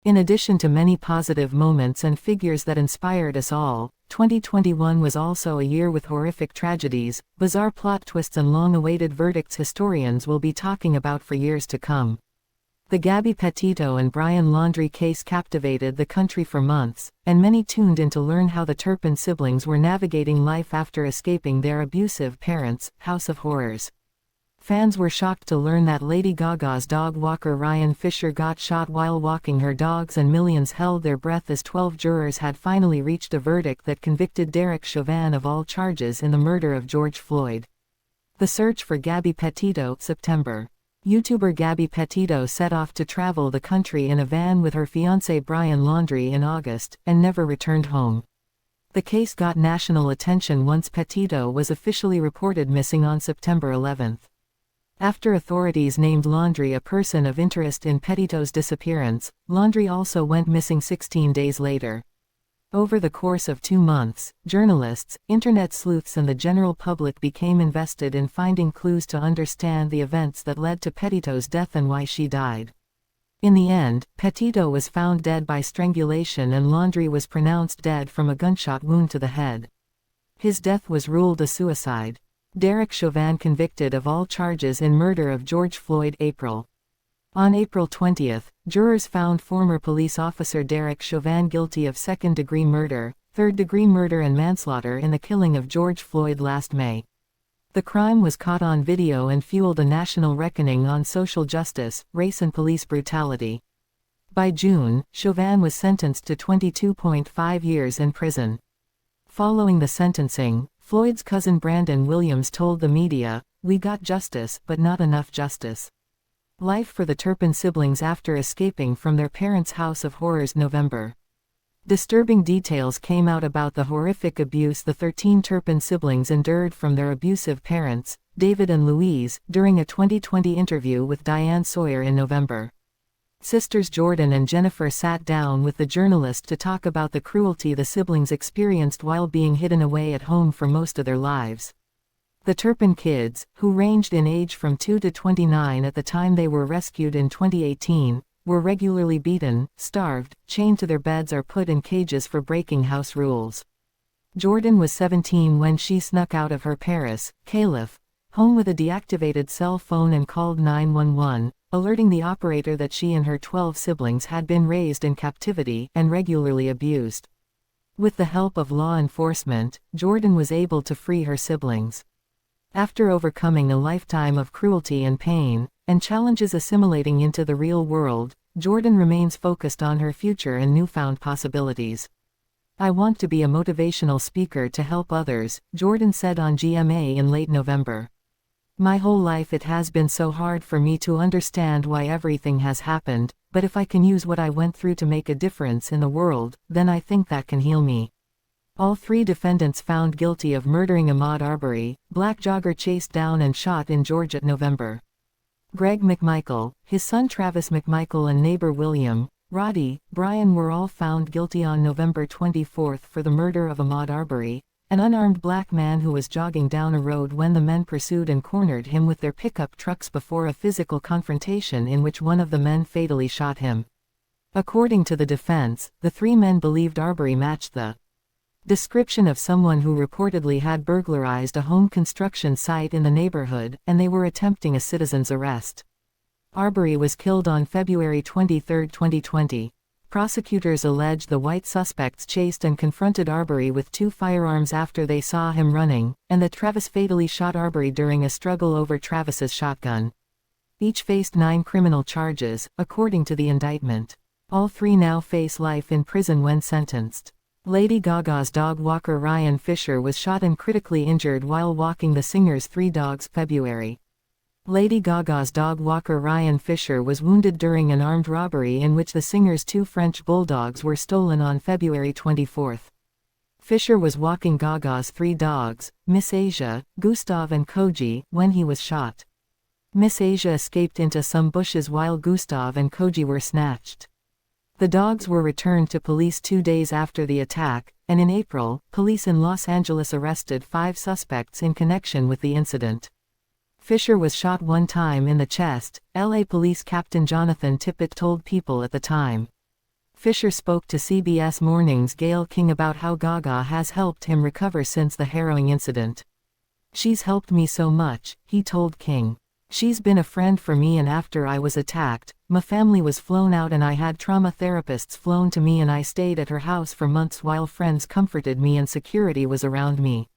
In addition to many positive moments and figures that inspired us all, 2021 was also a year with horrific tragedies, bizarre plot twists and long-awaited verdicts historians will be talking about for years to come. The Gabby Petito and Brian Laundrie case captivated the country for months, and many tuned in to learn how the Turpin siblings were navigating life after escaping their abusive parents' house of horrors. Fans were shocked to learn that Lady Gaga's dog walker Ryan Fisher got shot while walking her dogs, and millions held their breath as 12 jurors had finally reached a verdict that convicted Derek Chauvin of all charges in the murder of George Floyd. The search for Gabby Petito, September. YouTuber Gabby Petito set off to travel the country in a van with her fiancé Brian Laundrie in August, and never returned home. The case got national attention once Petito was officially reported missing on September 11. After authorities named Laundrie a person of interest in Petito's disappearance, Laundrie also went missing 16 days later. Over the course of 2 months, journalists, internet sleuths and the general public became invested in finding clues to understand the events that led to Petito's death and why she died. In the end, Petito was found dead by strangulation and Laundrie was pronounced dead from a gunshot wound to the head. His death was ruled a suicide. Derek Chauvin convicted of all charges in murder of George Floyd, April. On April 20, jurors found former police officer Derek Chauvin guilty of second-degree murder, third-degree murder and manslaughter in the killing of George Floyd last May. The crime was caught on video and fueled a national reckoning on social justice, race and police brutality. By June, Chauvin was sentenced to 22.5 years in prison. Following the sentencing, Floyd's cousin Brandon Williams told the media, "We got justice, but not enough justice." Life for the Turpin siblings after escaping from their parents' house of horrors, November. Disturbing details came out about the horrific abuse the 13 Turpin siblings endured from their abusive parents, David and Louise, during a 2020 interview with Diane Sawyer in November. Sisters Jordan and Jennifer sat down with the journalist to talk about the cruelty the siblings experienced while being hidden away at home for most of their lives. The Turpin kids, who ranged in age from 2 to 29 at the time they were rescued in 2018, were regularly beaten, starved, chained to their beds or put in cages for breaking house rules. Jordan was 17 when she snuck out of her Paris, Calif, home with a deactivated cell phone and called 911, alerting the operator that she and her 12 siblings had been raised in captivity and regularly abused. With the help of law enforcement, Jordan was able to free her siblings. After overcoming a lifetime of cruelty and pain, and challenges assimilating into the real world, Jordan remains focused on her future and newfound possibilities. "I want to be a motivational speaker to help others," Jordan said on GMA in late November. "My whole life it has been so hard for me to understand why everything has happened, but if I can use what I went through to make a difference in the world, then I think that can heal me." All 3 defendants found guilty of murdering Ahmaud Arbery, black jogger chased down and shot in Georgia, November. Greg McMichael, his son Travis McMichael and neighbor William, Roddy, Brian were all found guilty on November 24 for the murder of Ahmaud Arbery, an unarmed black man who was jogging down a road when the men pursued and cornered him with their pickup trucks before a physical confrontation in which one of the men fatally shot him. According to the defense, the 3 men believed Arbery matched the description of someone who reportedly had burglarized a home construction site in the neighborhood, and they were attempting a citizen's arrest. Arbery was killed on February 23, 2020. Prosecutors allege the white suspects chased and confronted Arbery with 2 firearms after they saw him running, and that Travis fatally shot Arbery during a struggle over Travis's shotgun. Each faced 9 criminal charges, according to the indictment. All 3 now face life in prison when sentenced. Lady Gaga's dog walker Ryan Fisher was shot and critically injured while walking the singer's 3 dogs, February. Lady Gaga's dog walker Ryan Fisher was wounded during an armed robbery in which the singer's 2 French bulldogs were stolen on February 24. Fisher was walking Gaga's 3 dogs, Miss Asia, Gustav and Koji, when he was shot. Miss Asia escaped into some bushes while Gustav and Koji were snatched. The dogs were returned to police 2 days after the attack, and in April, police in Los Angeles arrested 5 suspects in connection with the incident. Fisher was shot 1 time in the chest, LA Police Captain Jonathan Tippett told People at the time. Fisher spoke to CBS Morning's Gayle King about how Gaga has helped him recover since the harrowing incident. "She's helped me so much," he told King. "She's been a friend for me, and after I was attacked, my family was flown out and I had trauma therapists flown to me and I stayed at her house for months while friends comforted me and security was around me."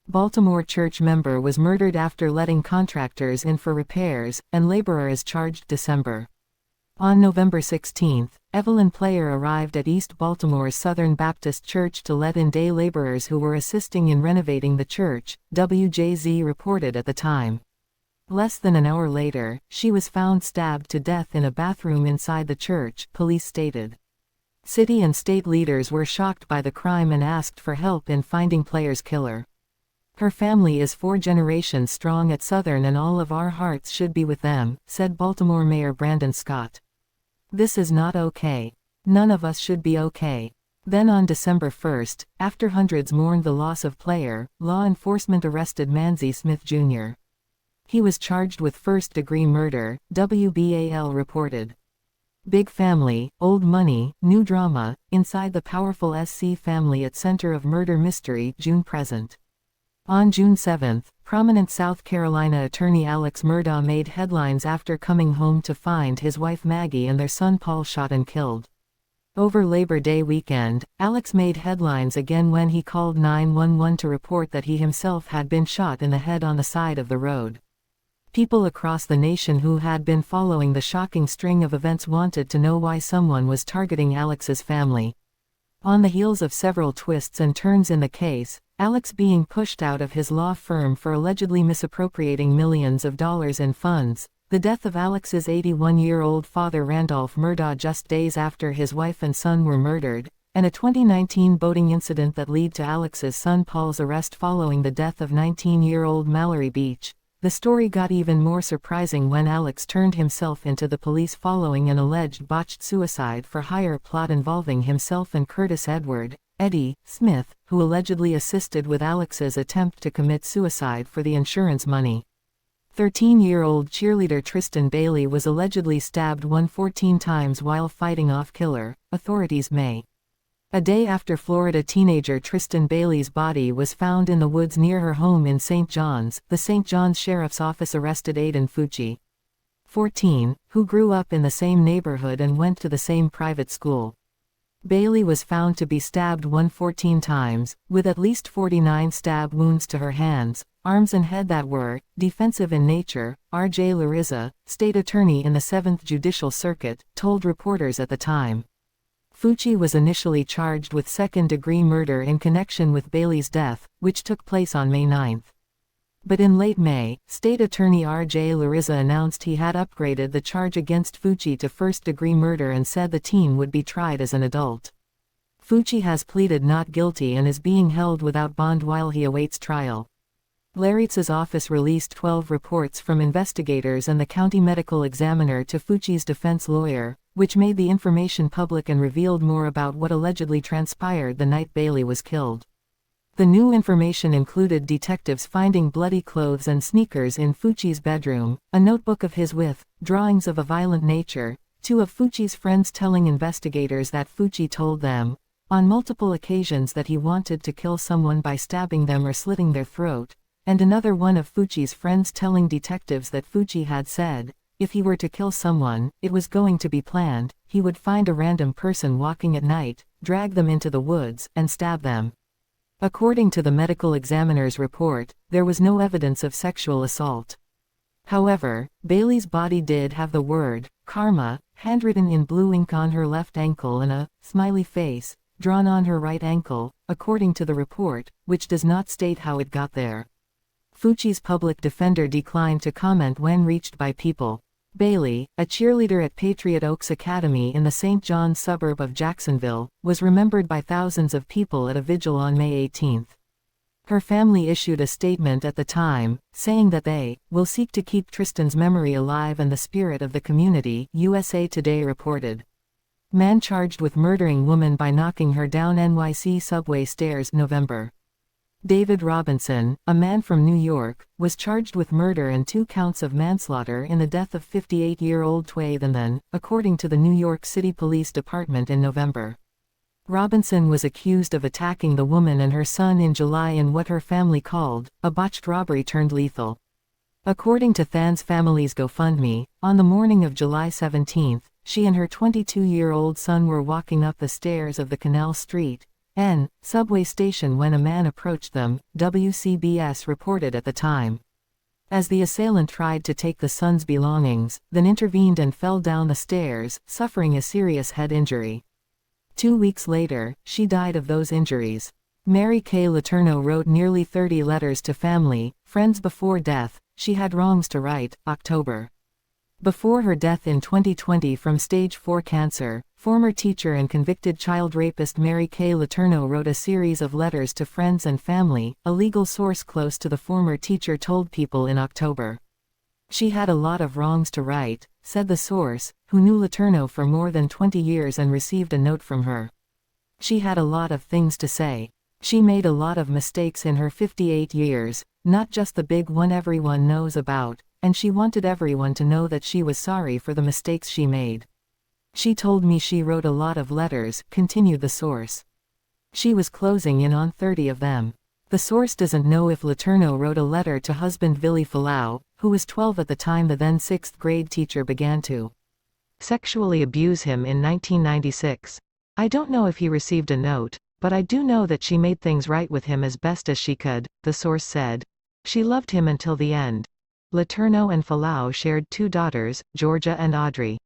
Baltimore church member was murdered after letting contractors in for repairs, and laborer is charged December. On November 16, Evelyn Player arrived at East Baltimore's Southern Baptist Church to let in day laborers who were assisting in renovating the church, WJZ reported at the time. Less than an hour later, she was found stabbed to death in a bathroom inside the church, police stated. City and state leaders were shocked by the crime and asked for help in finding Player's killer. "Her family is 4 generations strong at Southern and all of our hearts should be with them," said Baltimore Mayor Brandon Scott. "This is not okay. None of us should be okay." Then on December 1, after hundreds mourned the loss of Player, law enforcement arrested Manzi Smith Jr. He was charged with first-degree murder, WBAL reported. Big family, old money, new drama, inside the powerful SC family at center of murder mystery, June present. On June 7, prominent South Carolina attorney Alex Murdaugh made headlines after coming home to find his wife Maggie and their son Paul shot and killed. Over Labor Day weekend, Alex made headlines again when he called 911 to report that he himself had been shot in the head on the side of the road. People across the nation who had been following the shocking string of events wanted to know why someone was targeting Alex's family. On the heels of several twists and turns in the case, Alex being pushed out of his law firm for allegedly misappropriating millions of dollars in funds, the death of Alex's 81-year-old father Randolph Murdaugh just days after his wife and son were murdered, and a 2019 boating incident that led to Alex's son Paul's arrest following the death of 19-year-old Mallory Beach. The story got even more surprising when Alex turned himself into the police following an alleged botched suicide-for-hire plot involving himself and Curtis Edward, Eddie, Smith, who allegedly assisted with Alex's attempt to commit suicide for the insurance money. 13-year-old cheerleader Tristan Bailey was allegedly stabbed 114 times while fighting off killer, authorities May. A day after Florida teenager Tristan Bailey's body was found in the woods near her home in St. John's, the St. John's Sheriff's Office arrested Aiden Fucci, 14, who grew up in the same neighborhood and went to the same private school. Bailey was found to be stabbed 114 times, with at least 49 stab wounds to her hands, arms and head that were defensive in nature, R.J. Larizza, state attorney in the 7th Judicial Circuit, told reporters at the time. Fucci was initially charged with second-degree murder in connection with Bailey's death, which took place on May 9. But in late May, State Attorney R.J. Larizza announced he had upgraded the charge against Fucci to first-degree murder and said the teen would be tried as an adult. Fucci has pleaded not guilty and is being held without bond while he awaits trial. Laritz's office released 12 reports from investigators and the county medical examiner to Fucci's defense lawyer, which made the information public and revealed more about what allegedly transpired the night Bailey was killed. The new information included detectives finding bloody clothes and sneakers in Fucci's bedroom, a notebook of his with drawings of a violent nature, 2 of Fucci's friends telling investigators that Fucci told them, on multiple occasions, that he wanted to kill someone by stabbing them or slitting their throat, and another one of Fucci's friends telling detectives that Fucci had said, if he were to kill someone, it was going to be planned. He would find a random person walking at night, drag them into the woods, and stab them. According to the medical examiner's report, there was no evidence of sexual assault. However, Bailey's body did have the word, karma, handwritten in blue ink on her left ankle and a smiley face drawn on her right ankle, according to the report, which does not state how it got there. Fucci's public defender declined to comment when reached by People. Bailey, a cheerleader at Patriot Oaks Academy in the St. John's suburb of Jacksonville, was remembered by thousands of people at a vigil on May 18. Her family issued a statement at the time, saying that they will seek to keep Tristan's memory alive and the spirit of the community, USA Today reported. Man charged with murdering woman by knocking her down NYC subway stairs, November. David Robinson, a man from New York, was charged with murder and 2 counts of manslaughter in the death of 58-year-old Twathan, according to the New York City Police Department in November. Robinson was accused of attacking the woman and her son in July in what her family called a botched robbery turned lethal. According to Than's family's GoFundMe, on the morning of July 17, she and her 22-year-old son were walking up the stairs of the Canal Street subway station when a man approached them, WCBS reported at the time. As the assailant tried to take the son's belongings, then intervened and fell down the stairs, suffering a serious head injury. 2 weeks later, she died of those injuries. Mary Kay Letourneau wrote nearly 30 letters to family, friends before death. She had wrongs to right, October. Before her death in 2020 from stage 4 cancer, former teacher and convicted child rapist Mary Kay Letourneau wrote a series of letters to friends and family, a legal source close to the former teacher told People in October. She had a lot of wrongs to right, said the source, who knew Letourneau for more than 20 years and received a note from her. She had a lot of things to say. She made a lot of mistakes in her 58 years, not just the big one everyone knows about, and she wanted everyone to know that she was sorry for the mistakes she made. She told me she wrote a lot of letters, continued the source. She was closing in on 30 of them. The source doesn't know if Letourneau wrote a letter to husband Vili Fualaau, who was 12 at the time the then 6th grade teacher began to sexually abuse him in 1996. I don't know if he received a note, but I do know that she made things right with him as best as she could, the source said. She loved him until the end. Letourneau and Fualaau shared 2 daughters, Georgia and Audrey.